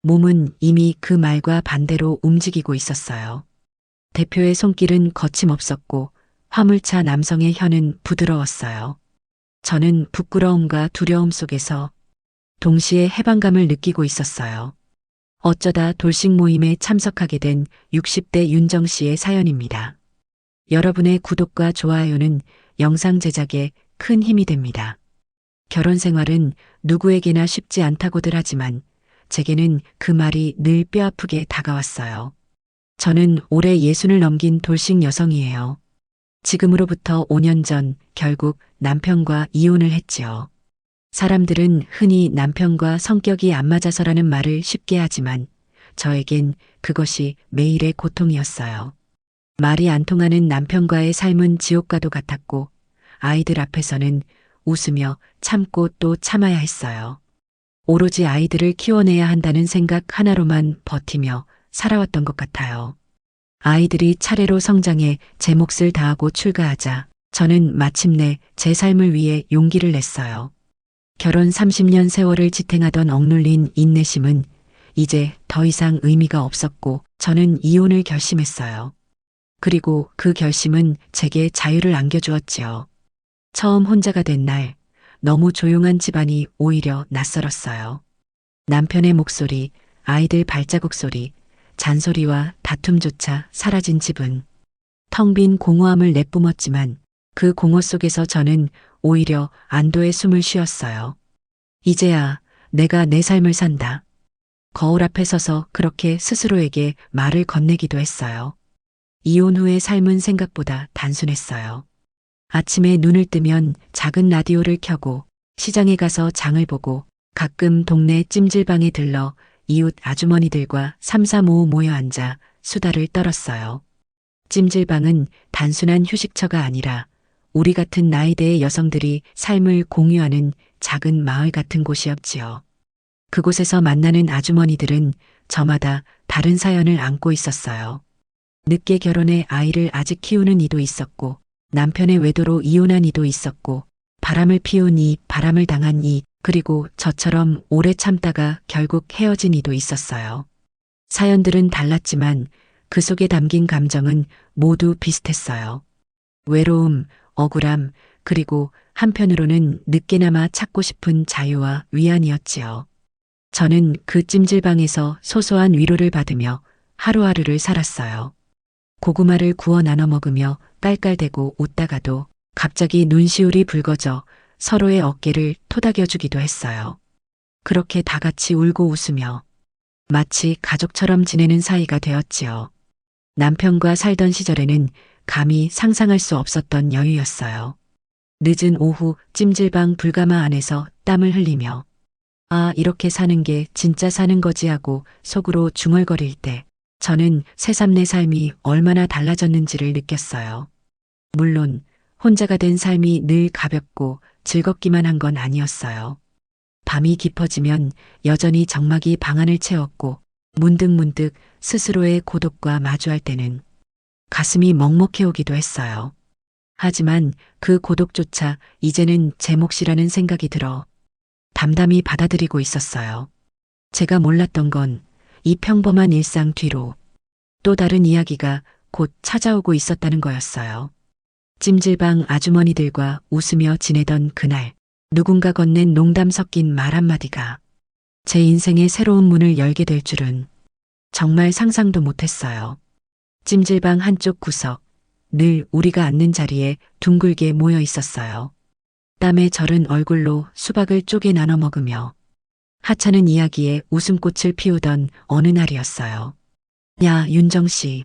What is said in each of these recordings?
몸은 이미 그 말과 반대로 움직이고 있었어요. 대표의 손길은 거침없었고 화물차 남성의 혀는 부드러웠어요. 저는 부끄러움과 두려움 속에서 동시에 해방감을 느끼고 있었어요. 어쩌다 돌식 모임에 참석하게 된 60대 윤정 씨의 사연입니다. 여러분의 구독과 좋아요는 영상 제작에 큰 힘이 됩니다. 결혼 생활은 누구에게나 쉽지 않다고들 하지만 제게는 그 말이 늘 뼈아프게 다가왔어요. 저는 올해 60을 넘긴 돌식 여성이에요. 지금으로부터 5년 전 결국 남편과 이혼을 했지요. 사람들은 흔히 남편과 성격이 안 맞아서라는 말을 쉽게 하지만 저에겐 그것이 매일의 고통이었어요. 말이 안 통하는 남편과의 삶은 지옥과도 같았고 아이들 앞에서는 웃으며 참고 또 참아야 했어요. 오로지 아이들을 키워내야 한다는 생각 하나로만 버티며 살아왔던 것 같아요. 아이들이 차례로 성장해 제 몫을 다하고 출가하자 저는 마침내 제 삶을 위해 용기를 냈어요. 결혼 30년 세월을 지탱하던 억눌린 인내심은 이제 더 이상 의미가 없었고 저는 이혼을 결심했어요. 그리고 그 결심은 제게 자유를 안겨주었지요. 처음 혼자가 된 날, 너무 조용한 집안이 오히려 낯설었어요. 남편의 목소리, 아이들 발자국 소리, 잔소리와 다툼조차 사라진 집은 텅 빈 공허함을 내뿜었지만 그 공허 속에서 저는 오히려 안도의 숨을 쉬었어요. 이제야 내가 내 삶을 산다. 거울 앞에 서서 그렇게 스스로에게 말을 건네기도 했어요. 이혼 후의 삶은 생각보다 단순했어요. 아침에 눈을 뜨면 작은 라디오를 켜고 시장에 가서 장을 보고 가끔 동네 찜질방에 들러 이웃 아주머니들과 삼삼오오 모여 앉아 수다를 떨었어요. 찜질방은 단순한 휴식처가 아니라 우리 같은 나이대의 여성들이 삶을 공유하는 작은 마을 같은 곳이었지요. 그곳에서 만나는 아주머니들은 저마다 다른 사연을 안고 있었어요. 늦게 결혼해 아이를 아직 키우는 이도 있었고 남편의 외도로 이혼한 이도 있었고 바람을 피운 이, 바람을 당한 이, 그리고 저처럼 오래 참다가 결국 헤어진 이도 있었어요. 사연들은 달랐지만 그 속에 담긴 감정은 모두 비슷했어요. 외로움, 억울함, 그리고 한편으로는 늦게나마 찾고 싶은 자유와 위안이었지요. 저는 그 찜질방에서 소소한 위로를 받으며 하루하루를 살았어요. 고구마를 구워 나눠 먹으며 깔깔대고 웃다가도 갑자기 눈시울이 붉어져 서로의 어깨를 토닥여주기도 했어요. 그렇게 다 같이 울고 웃으며 마치 가족처럼 지내는 사이가 되었지요. 남편과 살던 시절에는 감히 상상할 수 없었던 여유였어요. 늦은 오후 찜질방 불가마 안에서 땀을 흘리며 아, 이렇게 사는 게 진짜 사는 거지 하고 속으로 중얼거릴 때 저는 새삼 내 삶이 얼마나 달라졌는지를 느꼈어요. 물론 혼자가 된 삶이 늘 가볍고 즐겁기만 한 건 아니었어요. 밤이 깊어지면 여전히 적막이 방안을 채웠고 문득문득 스스로의 고독과 마주할 때는 가슴이 먹먹해 오기도 했어요. 하지만 그 고독조차 이제는 제 몫이라는 생각이 들어 담담히 받아들이고 있었어요. 제가 몰랐던 건 이 평범한 일상 뒤로 또 다른 이야기가 곧 찾아오고 있었다는 거였어요. 찜질방 아주머니들과 웃으며 지내던 그날 누군가 건넨 농담 섞인 말 한마디가 제 인생의 새로운 문을 열게 될 줄은 정말 상상도 못했어요. 찜질방 한쪽 구석, 늘 우리가 앉는 자리에 둥글게 모여 있었어요. 땀에 절은 얼굴로 수박을 쪼개 나눠 먹으며 하찮은 이야기에 웃음꽃을 피우던 어느 날이었어요. 야, 윤정 씨.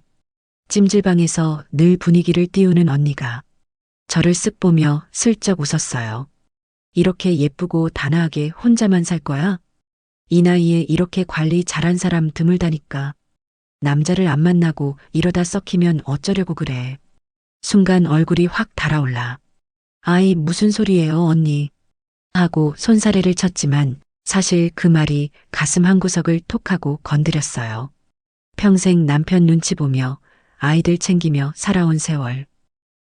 찜질방에서 늘 분위기를 띄우는 언니가 저를 쓱 보며 슬쩍 웃었어요. 이렇게 예쁘고 단아하게 혼자만 살 거야? 이 나이에 이렇게 관리 잘한 사람 드물다니까. 남자를 안 만나고 이러다 썩히면 어쩌려고 그래. 순간 얼굴이 확 달아올라. 아이, 무슨 소리예요, 언니. 하고 손사래를 쳤지만 사실 그 말이 가슴 한구석을 톡하고 건드렸어요. 평생 남편 눈치 보며 아이들 챙기며 살아온 세월.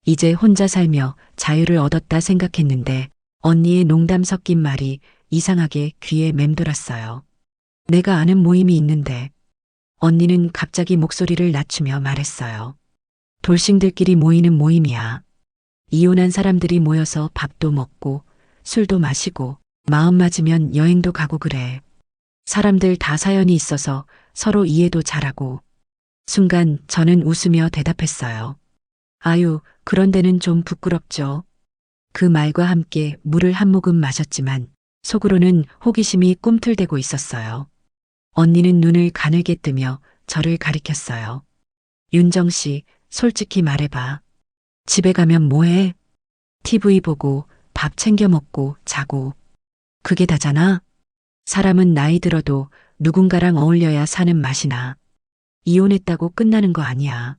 이제 혼자 살며 자유를 얻었다 생각했는데 언니의 농담 섞인 말이 이상하게 귀에 맴돌았어요. 내가 아는 모임이 있는데 언니는 갑자기 목소리를 낮추며 말했어요. 돌싱들끼리 모이는 모임이야. 이혼한 사람들이 모여서 밥도 먹고 술도 마시고 마음 맞으면 여행도 가고 그래. 사람들 다 사연이 있어서 서로 이해도 잘하고. 순간 저는 웃으며 대답했어요. 아유, 그런 데는 좀 부끄럽죠. 그 말과 함께 물을 한 모금 마셨지만 속으로는 호기심이 꿈틀대고 있었어요. 언니는 눈을 가늘게 뜨며 저를 가리켰어요. 윤정 씨, 솔직히 말해봐. 집에 가면 뭐해? TV 보고 밥 챙겨 먹고 자고. 그게 다잖아. 사람은 나이 들어도 누군가랑 어울려야 사는 맛이 나. 이혼했다고 끝나는 거 아니야.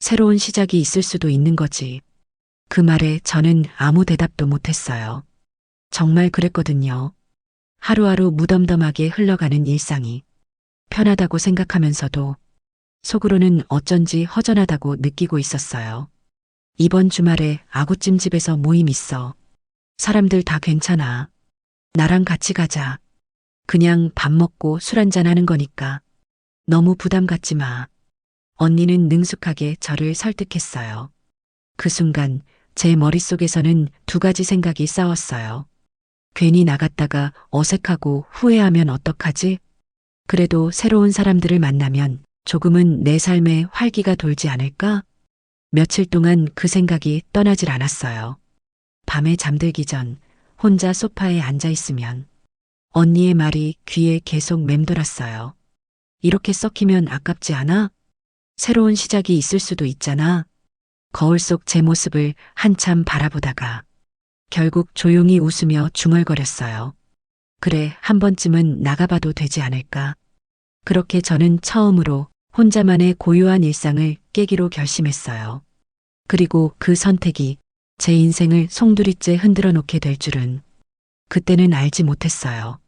새로운 시작이 있을 수도 있는 거지. 그 말에 저는 아무 대답도 못했어요. 정말 그랬거든요. 하루하루 무덤덤하게 흘러가는 일상이 편하다고 생각하면서도 속으로는 어쩐지 허전하다고 느끼고 있었어요. 이번 주말에 아구찜 집에서 모임 있어. 사람들 다 괜찮아. 나랑 같이 가자. 그냥 밥 먹고 술 한잔 하는 거니까. 너무 부담 갖지 마. 언니는 능숙하게 저를 설득했어요. 그 순간 제 머릿속에서는 두 가지 생각이 싸웠어요. 괜히 나갔다가 어색하고 후회하면 어떡하지? 그래도 새로운 사람들을 만나면 조금은 내 삶에 활기가 돌지 않을까? 며칠 동안 그 생각이 떠나질 않았어요. 밤에 잠들기 전 혼자 소파에 앉아 있으면 언니의 말이 귀에 계속 맴돌았어요. 이렇게 썩히면 아깝지 않아? 새로운 시작이 있을 수도 있잖아. 거울 속 제 모습을 한참 바라보다가 결국 조용히 웃으며 중얼거렸어요. 그래, 한 번쯤은 나가봐도 되지 않을까? 그렇게 저는 처음으로 혼자만의 고요한 일상을 깨기로 결심했어요. 그리고 그 선택이 제 인생을 송두리째 흔들어 놓게 될 줄은 그때는 알지 못했어요.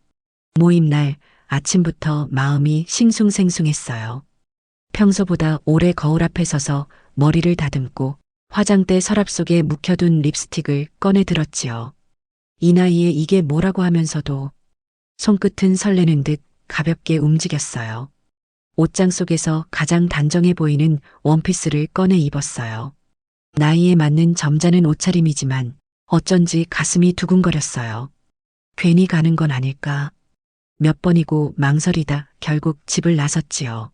모임 날 아침부터 마음이 싱숭생숭했어요. 평소보다 오래 거울 앞에 서서 머리를 다듬고 화장대 서랍 속에 묵혀둔 립스틱을 꺼내 들었지요. 이 나이에 이게 뭐라고 하면서도 손끝은 설레는 듯 가볍게 움직였어요. 옷장 속에서 가장 단정해 보이는 원피스를 꺼내 입었어요. 나이에 맞는 점잖은 옷차림이지만 어쩐지 가슴이 두근거렸어요. 괜히 가는 건 아닐까. 몇 번이고 망설이다 결국 집을 나섰지요.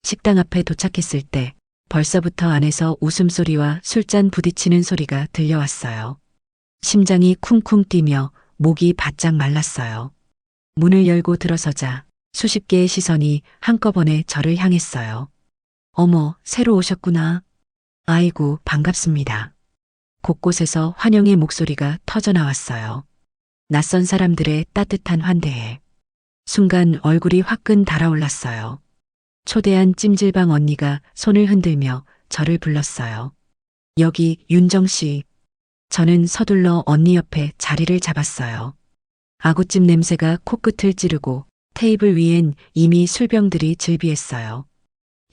식당 앞에 도착했을 때 벌써부터 안에서 웃음소리와 술잔 부딪히는 소리가 들려왔어요. 심장이 쿵쿵 뛰며 목이 바짝 말랐어요. 문을 열고 들어서자 수십 개의 시선이 한꺼번에 저를 향했어요. 어머, 새로 오셨구나. 아이고, 반갑습니다. 곳곳에서 환영의 목소리가 터져나왔어요. 낯선 사람들의 따뜻한 환대에 순간 얼굴이 화끈 달아올랐어요. 초대한 찜질방 언니가 손을 흔들며 저를 불렀어요. 여기 윤정 씨. 저는 서둘러 언니 옆에 자리를 잡았어요. 아구찜 냄새가 코끝을 찌르고 테이블 위엔 이미 술병들이 즐비했어요.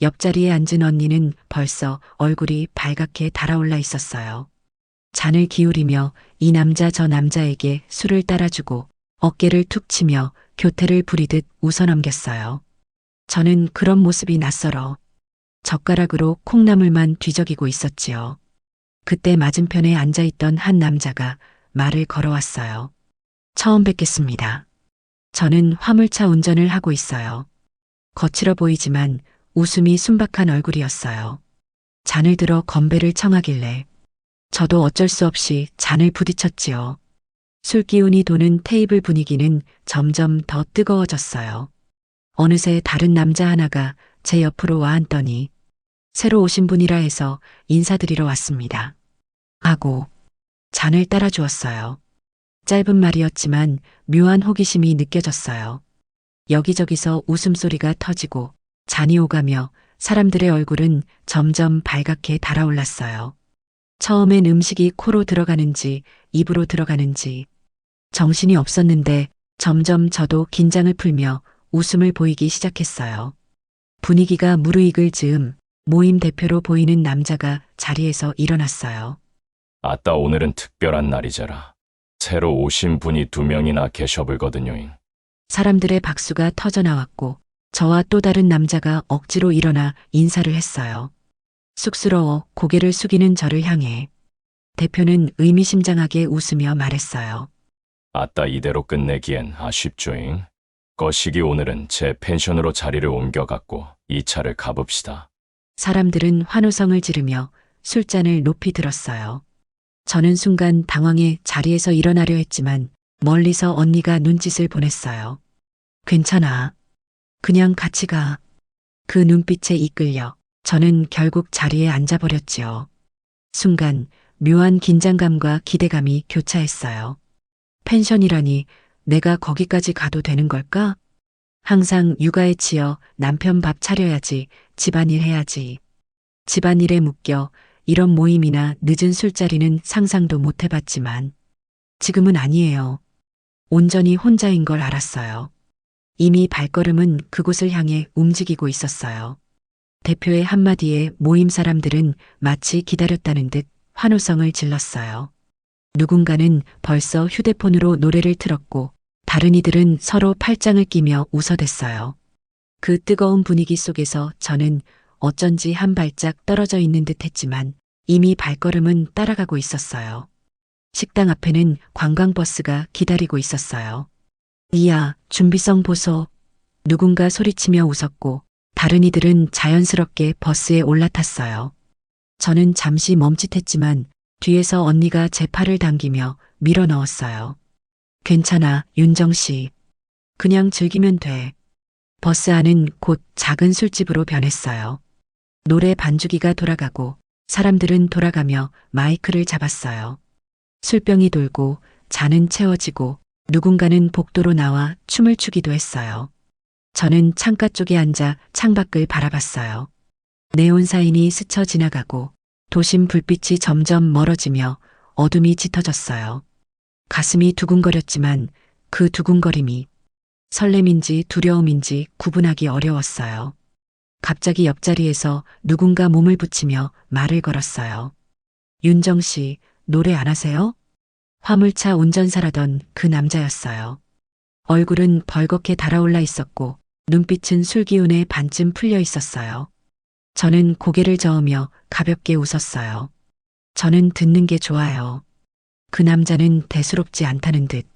옆자리에 앉은 언니는 벌써 얼굴이 발갛게 달아올라 있었어요. 잔을 기울이며 이 남자 저 남자에게 술을 따라주고 어깨를 툭 치며 교태를 부리듯 웃어넘겼어요. 저는 그런 모습이 낯설어 젓가락으로 콩나물만 뒤적이고 있었지요. 그때 맞은편에 앉아있던 한 남자가 말을 걸어왔어요. 처음 뵙겠습니다. 저는 화물차 운전을 하고 있어요. 거칠어 보이지만 웃음이 순박한 얼굴이었어요. 잔을 들어 건배를 청하길래 저도 어쩔 수 없이 잔을 부딪혔지요. 술 기운이 도는 테이블 분위기는 점점 더 뜨거워졌어요. 어느새 다른 남자 하나가 제 옆으로 와 앉더니 새로 오신 분이라 해서 인사드리러 왔습니다. 하고 잔을 따라주었어요. 짧은 말이었지만 묘한 호기심이 느껴졌어요. 여기저기서 웃음소리가 터지고 잔이 오가며 사람들의 얼굴은 점점 발갛게 달아올랐어요. 처음엔 음식이 코로 들어가는지 입으로 들어가는지 정신이 없었는데 점점 저도 긴장을 풀며 웃음을 보이기 시작했어요. 분위기가 무르익을 즈음 모임 대표로 보이는 남자가 자리에서 일어났어요. 아따, 오늘은 특별한 날이잖아. 새로 오신 분이 두 명이나 계셔불거든요. 사람들의 박수가 터져 나왔고 저와 또 다른 남자가 억지로 일어나 인사를 했어요. 쑥스러워 고개를 숙이는 저를 향해 대표는 의미심장하게 웃으며 말했어요. 아따 이대로 끝내기엔 아쉽죠잉. 거시기 오늘은 제 펜션으로 자리를 옮겨갔고 이 차를 가봅시다. 사람들은 환호성을 지르며 술잔을 높이 들었어요. 저는 순간 당황해 자리에서 일어나려 했지만 멀리서 언니가 눈짓을 보냈어요. 괜찮아. 그냥 같이 가. 그 눈빛에 이끌려 저는 결국 자리에 앉아버렸지요. 순간 묘한 긴장감과 기대감이 교차했어요. 펜션이라니 내가 거기까지 가도 되는 걸까? 항상 육아에 치여 남편 밥 차려야지, 집안일 해야지. 집안일에 묶여 이런 모임이나 늦은 술자리는 상상도 못 해봤지만 지금은 아니에요. 온전히 혼자인 걸 알았어요. 이미 발걸음은 그곳을 향해 움직이고 있었어요. 대표의 한마디에 모임 사람들은 마치 기다렸다는 듯 환호성을 질렀어요. 누군가는 벌써 휴대폰으로 노래를 틀었고 다른 이들은 서로 팔짱을 끼며 웃어댔어요. 그 뜨거운 분위기 속에서 저는 어쩐지 한 발짝 떨어져 있는 듯 했지만 이미 발걸음은 따라가고 있었어요. 식당 앞에는 관광버스가 기다리고 있었어요. 이야, 준비성 보소. 누군가 소리치며 웃었고 다른 이들은 자연스럽게 버스에 올라탔어요. 저는 잠시 멈칫했지만 뒤에서 언니가 제 팔을 당기며 밀어 넣었어요. 괜찮아, 윤정 씨. 그냥 즐기면 돼. 버스 안은 곧 작은 술집으로 변했어요. 노래 반주기가 돌아가고 사람들은 돌아가며 마이크를 잡았어요. 술병이 돌고 잔은 채워지고 누군가는 복도로 나와 춤을 추기도 했어요. 저는 창가 쪽에 앉아 창밖을 바라봤어요. 네온 사인이 스쳐 지나가고 도심 불빛이 점점 멀어지며 어둠이 짙어졌어요. 가슴이 두근거렸지만 그 두근거림이 설렘인지 두려움인지 구분하기 어려웠어요. 갑자기 옆자리에서 누군가 몸을 붙이며 말을 걸었어요. 윤정 씨, 노래 안 하세요? 화물차 운전사라던 그 남자였어요. 얼굴은 벌겋게 달아올라 있었고 눈빛은 술 기운에 반쯤 풀려 있었어요. 저는 고개를 저으며 가볍게 웃었어요. 저는 듣는 게 좋아요. 그 남자는 대수롭지 않다는 듯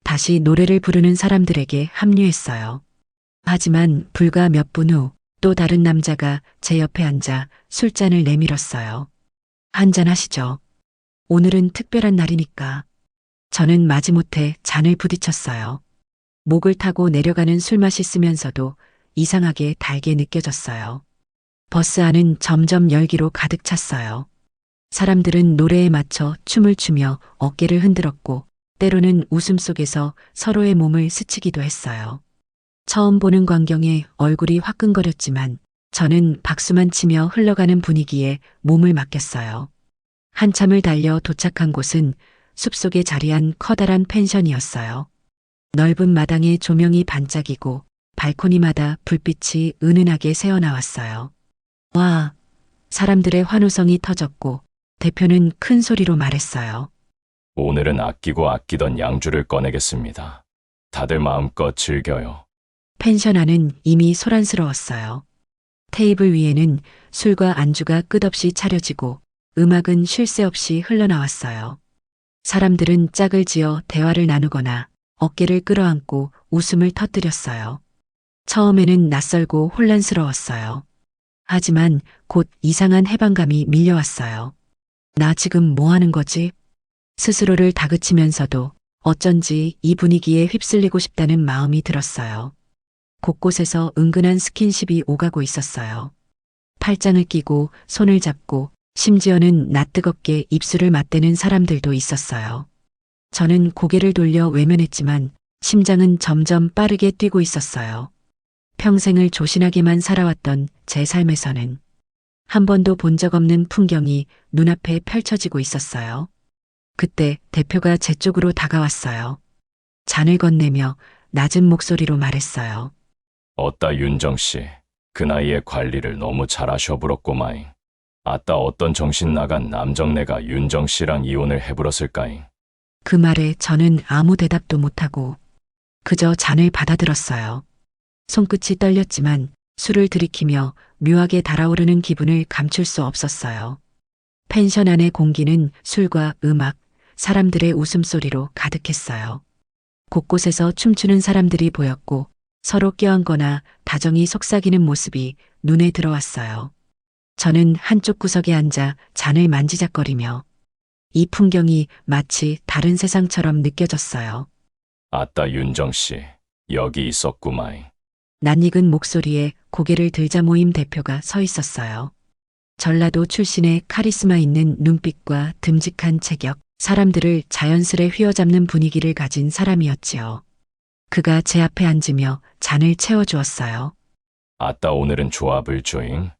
다시 노래를 부르는 사람들에게 합류했어요. 하지만 불과 몇 분 후 또 다른 남자가 제 옆에 앉아 술잔을 내밀었어요. 한잔 하시죠. 오늘은 특별한 날이니까. 저는 마지못해 잔을 부딪혔어요. 목을 타고 내려가는 술맛이 쓰면서도 이상하게 달게 느껴졌어요. 버스 안은 점점 열기로 가득 찼어요. 사람들은 노래에 맞춰 춤을 추며 어깨를 흔들었고 때로는 웃음 속에서 서로의 몸을 스치기도 했어요. 처음 보는 광경에 얼굴이 화끈거렸지만 저는 박수만 치며 흘러가는 분위기에 몸을 맡겼어요. 한참을 달려 도착한 곳은 숲속에 자리한 커다란 펜션이었어요. 넓은 마당에 조명이 반짝이고 발코니마다 불빛이 은은하게 새어나왔어요. 와! 사람들의 환호성이 터졌고 대표는 큰 소리로 말했어요. 오늘은 아끼고 아끼던 양주를 꺼내겠습니다. 다들 마음껏 즐겨요. 펜션 안은 이미 소란스러웠어요. 테이블 위에는 술과 안주가 끝없이 차려지고 음악은 쉴 새 없이 흘러나왔어요. 사람들은 짝을 지어 대화를 나누거나 어깨를 끌어안고 웃음을 터뜨렸어요. 처음에는 낯설고 혼란스러웠어요. 하지만 곧 이상한 해방감이 밀려왔어요. 나 지금 뭐 하는 거지? 스스로를 다그치면서도 어쩐지 이 분위기에 휩쓸리고 싶다는 마음이 들었어요. 곳곳에서 은근한 스킨십이 오가고 있었어요. 팔짱을 끼고 손을 잡고 심지어는 낯뜨겁게 입술을 맞대는 사람들도 있었어요. 저는 고개를 돌려 외면했지만 심장은 점점 빠르게 뛰고 있었어요. 평생을 조신하게만 살아왔던 제 삶에서는 한 번도 본 적 없는 풍경이 눈앞에 펼쳐지고 있었어요. 그때 대표가 제 쪽으로 다가왔어요. 잔을 건네며 낮은 목소리로 말했어요. 어따 윤정 씨, 그 나이에 관리를 너무 잘하셔 부럽고마잉. 아따 어떤 정신 나간 남정네가 윤정 씨랑 이혼을 해버렸을까잉. 그 말에 저는 아무 대답도 못하고 그저 잔을 받아들었어요. 손끝이 떨렸지만 술을 들이키며 묘하게 달아오르는 기분을 감출 수 없었어요. 펜션 안의 공기는 술과 음악, 사람들의 웃음소리로 가득했어요. 곳곳에서 춤추는 사람들이 보였고 서로 껴안거나 다정히 속삭이는 모습이 눈에 들어왔어요. 저는 한쪽 구석에 앉아 잔을 만지작거리며 이 풍경이 마치 다른 세상처럼 느껴졌어요. 아따 윤정 씨, 여기 있었구마잉. 낯익은 목소리에 고개를 들자 모임 대표가 서 있었어요. 전라도 출신의 카리스마 있는 눈빛과 듬직한 체격, 사람들을 자연스레 휘어잡는 분위기를 가진 사람이었지요. 그가 제 앞에 앉으며 잔을 채워주었어요. 아따 오늘은 조합을 조잉.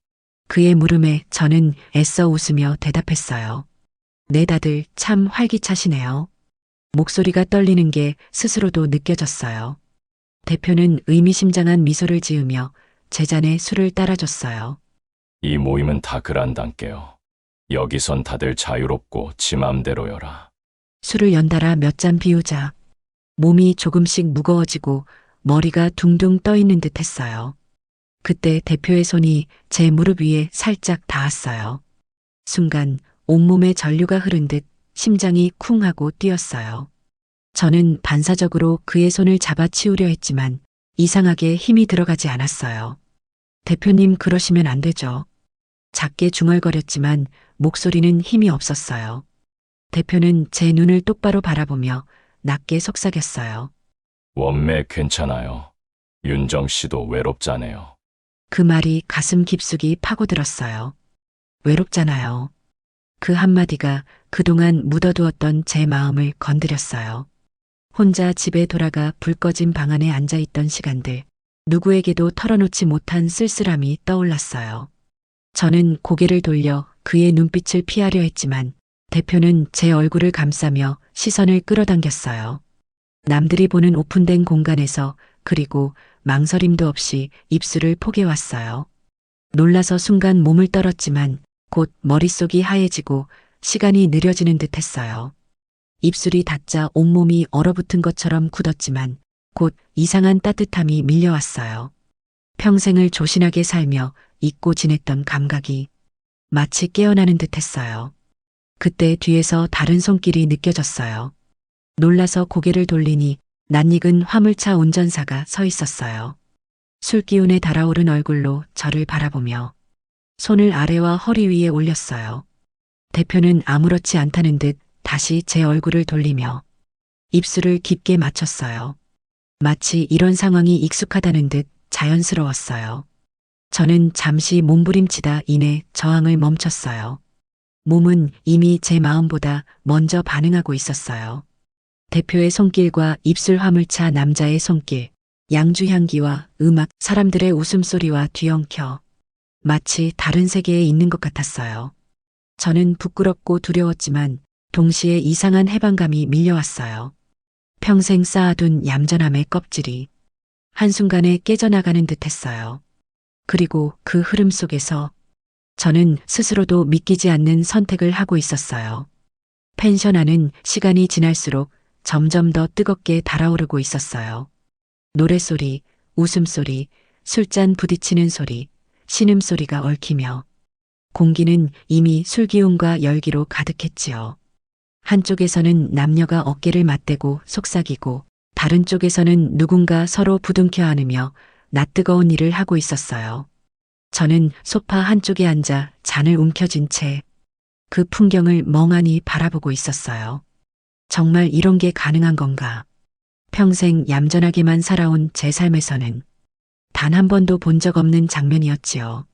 그의 물음에 저는 애써 웃으며 대답했어요. 네, 다들 참 활기차시네요. 목소리가 떨리는 게 스스로도 느껴졌어요. 대표는 의미심장한 미소를 지으며 제 잔에 술을 따라줬어요. 이 모임은 다 그란단께요. 여기선 다들 자유롭고 지 맘대로여라. 술을 연달아 몇 잔 비우자 몸이 조금씩 무거워지고 머리가 둥둥 떠 있는 듯 했어요. 그때 대표의 손이 제 무릎 위에 살짝 닿았어요. 순간 온몸에 전류가 흐른 듯 심장이 쿵 하고 뛰었어요. 저는 반사적으로 그의 손을 잡아치우려 했지만 이상하게 힘이 들어가지 않았어요. 대표님 그러시면 안 되죠. 작게 중얼거렸지만 목소리는 힘이 없었어요. 대표는 제 눈을 똑바로 바라보며 낮게 속삭였어요. 원매 괜찮아요. 윤정 씨도 외롭잖아요. 그 말이 가슴 깊숙이 파고들었어요. 외롭잖아요. 그 한마디가 그동안 묻어두었던 제 마음을 건드렸어요. 혼자 집에 돌아가 불 꺼진 방 안에 앉아있던 시간들, 누구에게도 털어놓지 못한 쓸쓸함이 떠올랐어요. 저는 고개를 돌려 그의 눈빛을 피하려 했지만 대표는 제 얼굴을 감싸며 시선을 끌어당겼어요. 남들이 보는 오픈된 공간에서 그리고 망설임도 없이 입술을 포개왔어요. 놀라서 순간 몸을 떨었지만 곧 머릿속이 하얘지고 시간이 느려지는 듯 했어요. 입술이 닿자 온몸이 얼어붙은 것처럼 굳었지만 곧 이상한 따뜻함이 밀려왔어요. 평생을 조신하게 살며 잊고 지냈던 감각이 마치 깨어나는 듯 했어요. 그때 뒤에서 다른 손길이 느껴졌어요. 놀라서 고개를 돌리니 낯익은 화물차 운전사가 서 있었어요. 술기운에 달아오른 얼굴로 저를 바라보며 손을 아래와 허리 위에 올렸어요. 대표는 아무렇지 않다는 듯 다시 제 얼굴을 돌리며 입술을 깊게 맞췄어요. 마치 이런 상황이 익숙하다는 듯 자연스러웠어요. 저는 잠시 몸부림치다 이내 저항을 멈췄어요. 몸은 이미 제 마음보다 먼저 반응하고 있었어요. 대표의 손길과 입술 화물차 남자의 손길, 양주 향기와 음악, 사람들의 웃음소리와 뒤엉켜 마치 다른 세계에 있는 것 같았어요. 저는 부끄럽고 두려웠지만 동시에 이상한 해방감이 밀려왔어요. 평생 쌓아둔 얌전함의 껍질이 한순간에 깨져나가는 듯 했어요. 그리고 그 흐름 속에서 저는 스스로도 믿기지 않는 선택을 하고 있었어요. 펜션 안은 시간이 지날수록 점점 더 뜨겁게 달아오르고 있었어요. 노랫소리, 웃음소리, 술잔 부딪히는 소리, 신음소리가 얽히며 공기는 이미 술기운과 열기로 가득했지요. 한쪽에서는 남녀가 어깨를 맞대고 속삭이고 다른 쪽에서는 누군가 서로 부둥켜 안으며 낯뜨거운 일을 하고 있었어요. 저는 소파 한쪽에 앉아 잔을 움켜쥔 채 그 풍경을 멍하니 바라보고 있었어요. 정말 이런 게 가능한 건가? 평생 얌전하게만 살아온 제 삶에서는 단 한 번도 본 적 없는 장면이었지요.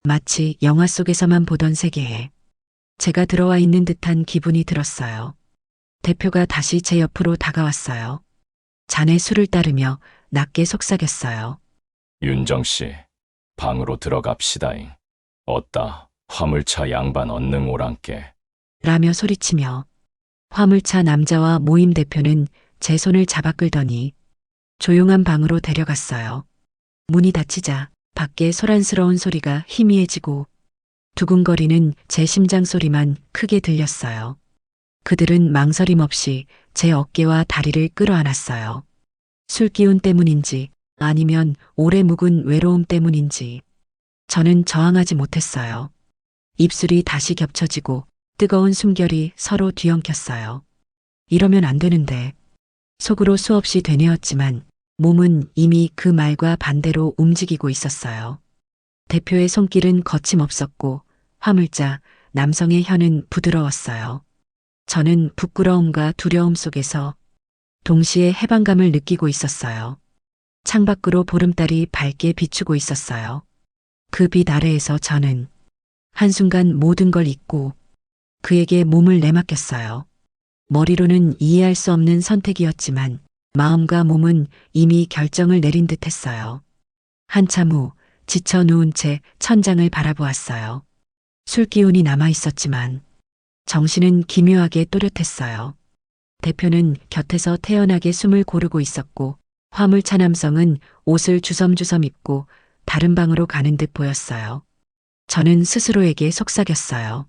마치 영화 속에서만 보던 세계에 제가 들어와 있는 듯한 기분이 들었어요. 대표가 다시 제 옆으로 다가왔어요. 잔에 술을 따르며 낮게 속삭였어요. 윤정 씨, 방으로 들어갑시다잉. 어따, 화물차 양반 언능 오란께. 라며 소리치며 화물차 남자와 모임 대표는 제 손을 잡아 끌더니 조용한 방으로 데려갔어요. 문이 닫히자 밖에 소란스러운 소리가 희미해지고 두근거리는 제 심장 소리만 크게 들렸어요. 그들은 망설임 없이 제 어깨와 다리를 끌어안았어요. 술 기운 때문인지 아니면 오래 묵은 외로움 때문인지 저는 저항하지 못했어요. 입술이 다시 겹쳐지고 뜨거운 숨결이 서로 뒤엉켰어요. 이러면 안 되는데 속으로 수없이 되뇌었지만 몸은 이미 그 말과 반대로 움직이고 있었어요. 대표의 손길은 거침없었고 화물자 남성의 혀는 부드러웠어요. 저는 부끄러움과 두려움 속에서 동시에 해방감을 느끼고 있었어요. 창밖으로 보름달이 밝게 비추고 있었어요. 그 빛 아래에서 저는 한순간 모든 걸 잊고 그에게 몸을 내맡겼어요. 머리로는 이해할 수 없는 선택이었지만 마음과 몸은 이미 결정을 내린 듯 했어요. 한참 후 지쳐 누운 채 천장을 바라보았어요. 술 기운이 남아 있었지만 정신은 기묘하게 또렷했어요. 대표는 곁에서 태연하게 숨을 고르고 있었고 화물차 남성은 옷을 주섬주섬 입고 다른 방으로 가는 듯 보였어요. 저는 스스로에게 속삭였어요.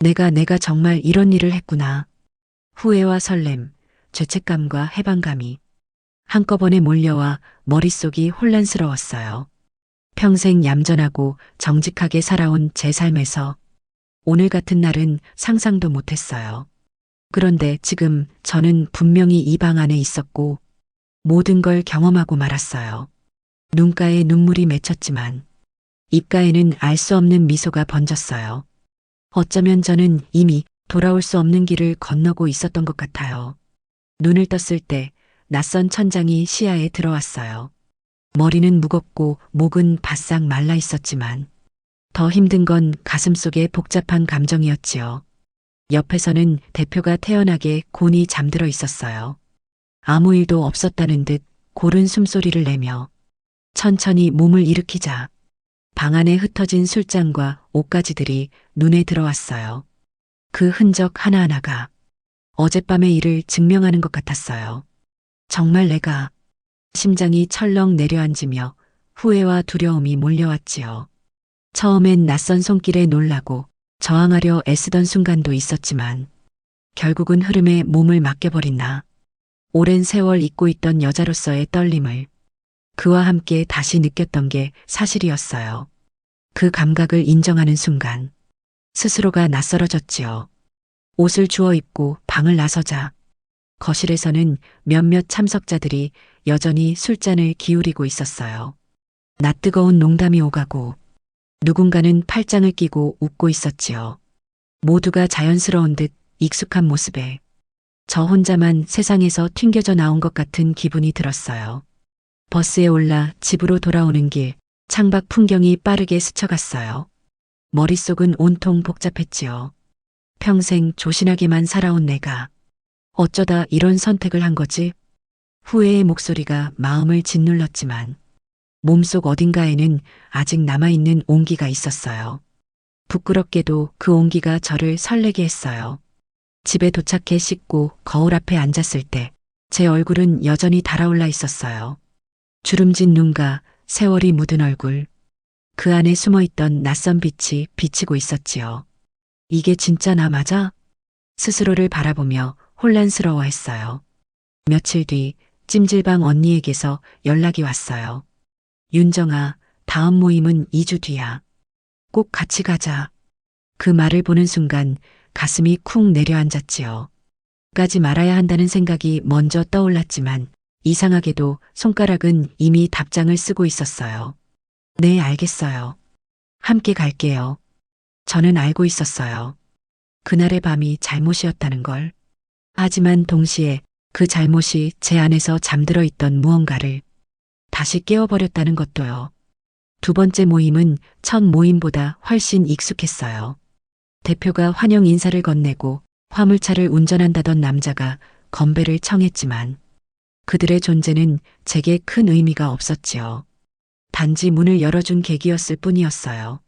내가 정말 이런 일을 했구나. 후회와 설렘, 죄책감과 해방감이 한꺼번에 몰려와 머릿속이 혼란스러웠어요. 평생 얌전하고 정직하게 살아온 제 삶에서 오늘 같은 날은 상상도 못했어요. 그런데 지금 저는 분명히 이 방 안에 있었고 모든 걸 경험하고 말았어요. 눈가에 눈물이 맺혔지만 입가에는 알 수 없는 미소가 번졌어요. 어쩌면 저는 이미 돌아올 수 없는 길을 건너고 있었던 것 같아요. 눈을 떴을 때 낯선 천장이 시야에 들어왔어요. 머리는 무겁고 목은 바싹 말라 있었지만 더 힘든 건 가슴속의 복잡한 감정이었지요. 옆에서는 대표가 태연하게 곤히 잠들어 있었어요. 아무 일도 없었다는 듯 고른 숨소리를 내며 천천히 몸을 일으키자 방 안에 흩어진 술잔과 옷가지들이 눈에 들어왔어요. 그 흔적 하나하나가 어젯밤의 일을 증명하는 것 같았어요. 정말 내가 심장이 철렁 내려앉으며 후회와 두려움이 몰려왔지요. 처음엔 낯선 손길에 놀라고 저항하려 애쓰던 순간도 있었지만 결국은 흐름에 몸을 맡겨버린 나. 오랜 세월 잊고 있던 여자로서의 떨림을 그와 함께 다시 느꼈던 게 사실이었어요. 그 감각을 인정하는 순간 스스로가 낯설어졌지요. 옷을 주워 입고 방을 나서자 거실에서는 몇몇 참석자들이 여전히 술잔을 기울이고 있었어요. 낯뜨거운 농담이 오가고 누군가는 팔짱을 끼고 웃고 있었지요. 모두가 자연스러운 듯 익숙한 모습에 저 혼자만 세상에서 튕겨져 나온 것 같은 기분이 들었어요. 버스에 올라 집으로 돌아오는 길 창밖 풍경이 빠르게 스쳐갔어요. 머릿속은 온통 복잡했지요. 평생 조신하게만 살아온 내가 어쩌다 이런 선택을 한 거지? 후회의 목소리가 마음을 짓눌렀지만 몸속 어딘가에는 아직 남아있는 온기가 있었어요. 부끄럽게도 그 온기가 저를 설레게 했어요. 집에 도착해 씻고 거울 앞에 앉았을 때 제 얼굴은 여전히 달아올라 있었어요. 주름진 눈과 세월이 묻은 얼굴, 그 안에 숨어있던 낯선 빛이 비치고 있었지요. 이게 진짜 나 맞아? 스스로를 바라보며 혼란스러워했어요. 며칠 뒤 찜질방 언니에게서 연락이 왔어요. 윤정아, 다음 모임은 2주 뒤야. 꼭 같이 가자. 그 말을 보는 순간 가슴이 쿵 내려앉았지요. 까지 말아야 한다는 생각이 먼저 떠올랐지만 이상하게도 손가락은 이미 답장을 쓰고 있었어요. 네, 알겠어요. 함께 갈게요. 저는 알고 있었어요. 그날의 밤이 잘못이었다는 걸. 하지만 동시에 그 잘못이 제 안에서 잠들어 있던 무언가를 다시 깨워버렸다는 것도요. 두 번째 모임은 첫 모임보다 훨씬 익숙했어요. 대표가 환영 인사를 건네고 화물차를 운전한다던 남자가 건배를 청했지만 그들의 존재는 제게 큰 의미가 없었지요. 단지 문을 열어준 계기였을 뿐이었어요.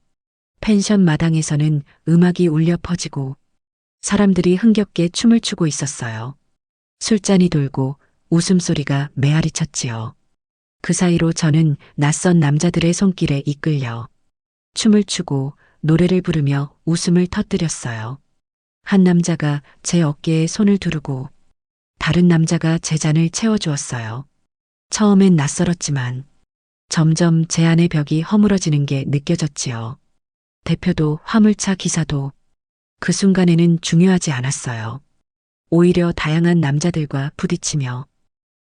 펜션 마당에서는 음악이 울려 퍼지고 사람들이 흥겹게 춤을 추고 있었어요. 술잔이 돌고 웃음소리가 메아리 쳤지요. 그 사이로 저는 낯선 남자들의 손길에 이끌려 춤을 추고 노래를 부르며 웃음을 터뜨렸어요. 한 남자가 제 어깨에 손을 두르고 다른 남자가 제 잔을 채워주었어요. 처음엔 낯설었지만 점점 제 안의 벽이 허물어지는 게 느껴졌지요. 대표도 화물차 기사도 그 순간에는 중요하지 않았어요. 오히려 다양한 남자들과 부딪히며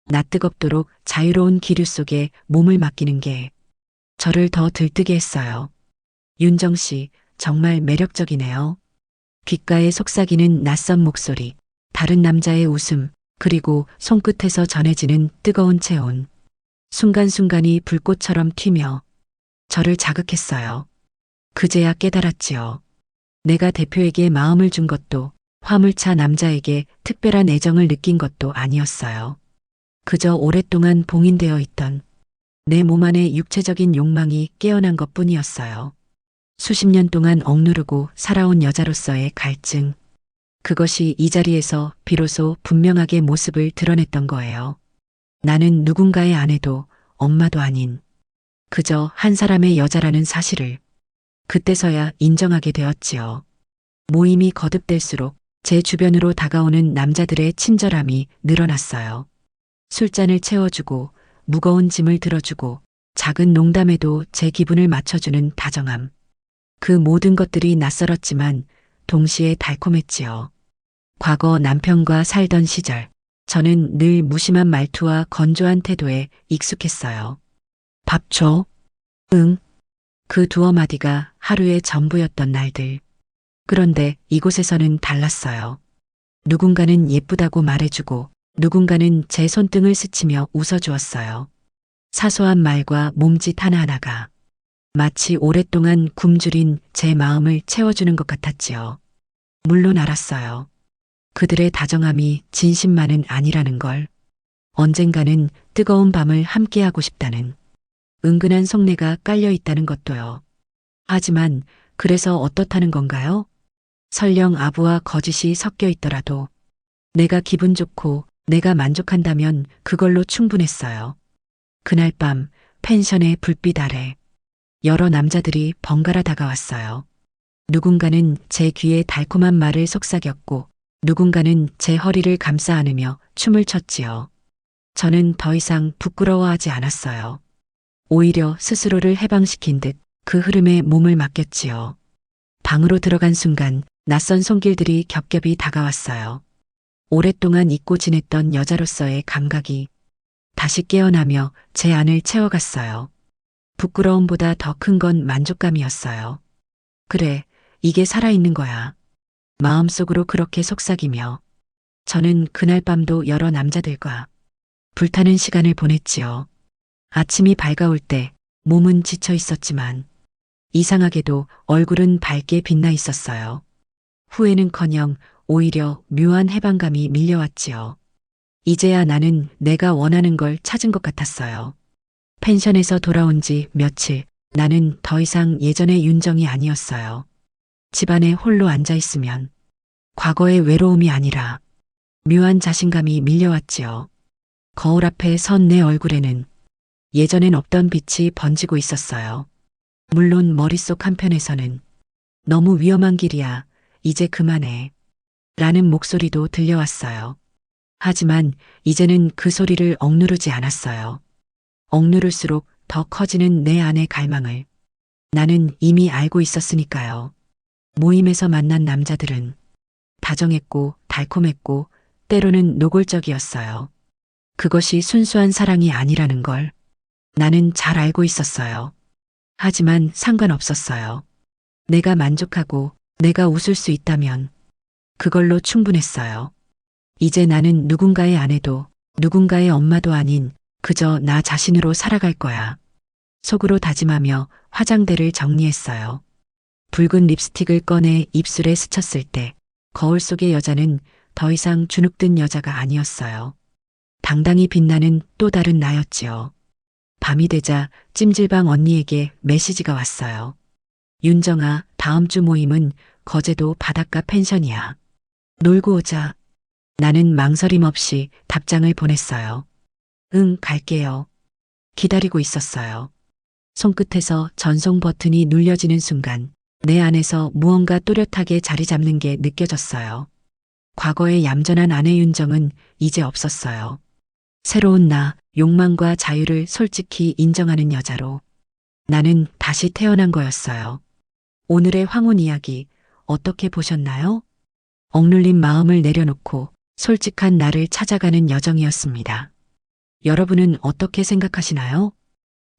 낯뜨겁도록 자유로운 기류 속에 몸을 맡기는 게 저를 더 들뜨게 했어요. 윤정 씨, 정말 매력적이네요. 귓가에 속삭이는 낯선 목소리, 다른 남자의 웃음, 그리고 손끝에서 전해지는 뜨거운 체온. 순간순간이 불꽃처럼 튀며 저를 자극했어요. 그제야 깨달았지요. 내가 대표에게 마음을 준 것도 화물차 남자에게 특별한 애정을 느낀 것도 아니었어요. 그저 오랫동안 봉인되어 있던 내 몸 안의 육체적인 욕망이 깨어난 것 뿐이었어요. 수십 년 동안 억누르고 살아온 여자로서의 갈증. 그것이 이 자리에서 비로소 분명하게 모습을 드러냈던 거예요. 나는 누군가의 아내도 엄마도 아닌 그저 한 사람의 여자라는 사실을 그때서야 인정하게 되었지요. 모임이 거듭될수록 제 주변으로 다가오는 남자들의 친절함이 늘어났어요. 술잔을 채워주고 무거운 짐을 들어주고 작은 농담에도 제 기분을 맞춰주는 다정함. 그 모든 것들이 낯설었지만 동시에 달콤했지요. 과거 남편과 살던 시절, 저는 늘 무심한 말투와 건조한 태도에 익숙했어요. 밥 줘? 응. 그 두어 마디가 하루의 전부였던 날들. 그런데 이곳에서는 달랐어요. 누군가는 예쁘다고 말해주고 누군가는 제 손등을 스치며 웃어주었어요. 사소한 말과 몸짓 하나하나가 마치 오랫동안 굶주린 제 마음을 채워주는 것 같았지요. 물론 알았어요. 그들의 다정함이 진심만은 아니라는 걸. 언젠가는 뜨거운 밤을 함께하고 싶다는 은근한 속내가 깔려 있다는 것도요. 하지만 그래서 어떻다는 건가요? 설령 아부와 거짓이 섞여 있더라도 내가 기분 좋고 내가 만족한다면 그걸로 충분했어요. 그날 밤 펜션의 불빛 아래 여러 남자들이 번갈아 다가왔어요. 누군가는 제 귀에 달콤한 말을 속삭였고 누군가는 제 허리를 감싸 안으며 춤을 췄지요. 저는 더 이상 부끄러워하지 않았어요. 오히려 스스로를 해방시킨 듯 그 흐름에 몸을 맡겼지요. 방으로 들어간 순간 낯선 손길들이 겹겹이 다가왔어요. 오랫동안 잊고 지냈던 여자로서의 감각이 다시 깨어나며 제 안을 채워갔어요. 부끄러움보다 더 큰 건 만족감이었어요. 그래, 이게 살아있는 거야. 마음속으로 그렇게 속삭이며 저는 그날 밤도 여러 남자들과 불타는 시간을 보냈지요. 아침이 밝아올 때 몸은 지쳐 있었지만 이상하게도 얼굴은 밝게 빛나 있었어요. 후회는커녕 오히려 묘한 해방감이 밀려왔지요. 이제야 나는 내가 원하는 걸 찾은 것 같았어요. 펜션에서 돌아온 지 며칠, 나는 더 이상 예전의 윤정이 아니었어요. 집안에 홀로 앉아 있으면 과거의 외로움이 아니라 묘한 자신감이 밀려왔지요. 거울 앞에 선 내 얼굴에는 예전엔 없던 빛이 번지고 있었어요. 물론 머릿속 한편에서는 너무 위험한 길이야. 이제 그만해. 라는 목소리도 들려왔어요. 하지만 이제는 그 소리를 억누르지 않았어요. 억누를수록 더 커지는 내 안의 갈망을 나는 이미 알고 있었으니까요. 모임에서 만난 남자들은 다정했고 달콤했고 때로는 노골적이었어요. 그것이 순수한 사랑이 아니라는 걸 나는 잘 알고 있었어요. 하지만 상관없었어요. 내가 만족하고 내가 웃을 수 있다면 그걸로 충분했어요. 이제 나는 누군가의 아내도 누군가의 엄마도 아닌 그저 나 자신으로 살아갈 거야. 속으로 다짐하며 화장대를 정리했어요. 붉은 립스틱을 꺼내 입술에 스쳤을 때 거울 속의 여자는 더 이상 주눅든 여자가 아니었어요. 당당히 빛나는 또 다른 나였지요. 밤이 되자 찜질방 언니에게 메시지가 왔어요. 윤정아, 다음 주 모임은 거제도 바닷가 펜션이야. 놀고 오자. 나는 망설임 없이 답장을 보냈어요. 응, 갈게요. 기다리고 있었어요. 손끝에서 전송 버튼이 눌려지는 순간 내 안에서 무언가 또렷하게 자리 잡는 게 느껴졌어요. 과거의 얌전한 아내 윤정은 이제 없었어요. 새로운 나, 욕망과 자유를 솔직히 인정하는 여자로 나는 다시 태어난 거였어요. 오늘의 황혼 이야기 어떻게 보셨나요? 억눌린 마음을 내려놓고 솔직한 나를 찾아가는 여정이었습니다. 여러분은 어떻게 생각하시나요?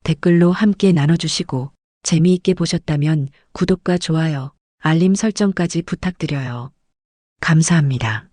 댓글로 함께 나눠주시고 재미있게 보셨다면 구독과 좋아요, 알림 설정까지 부탁드려요. 감사합니다.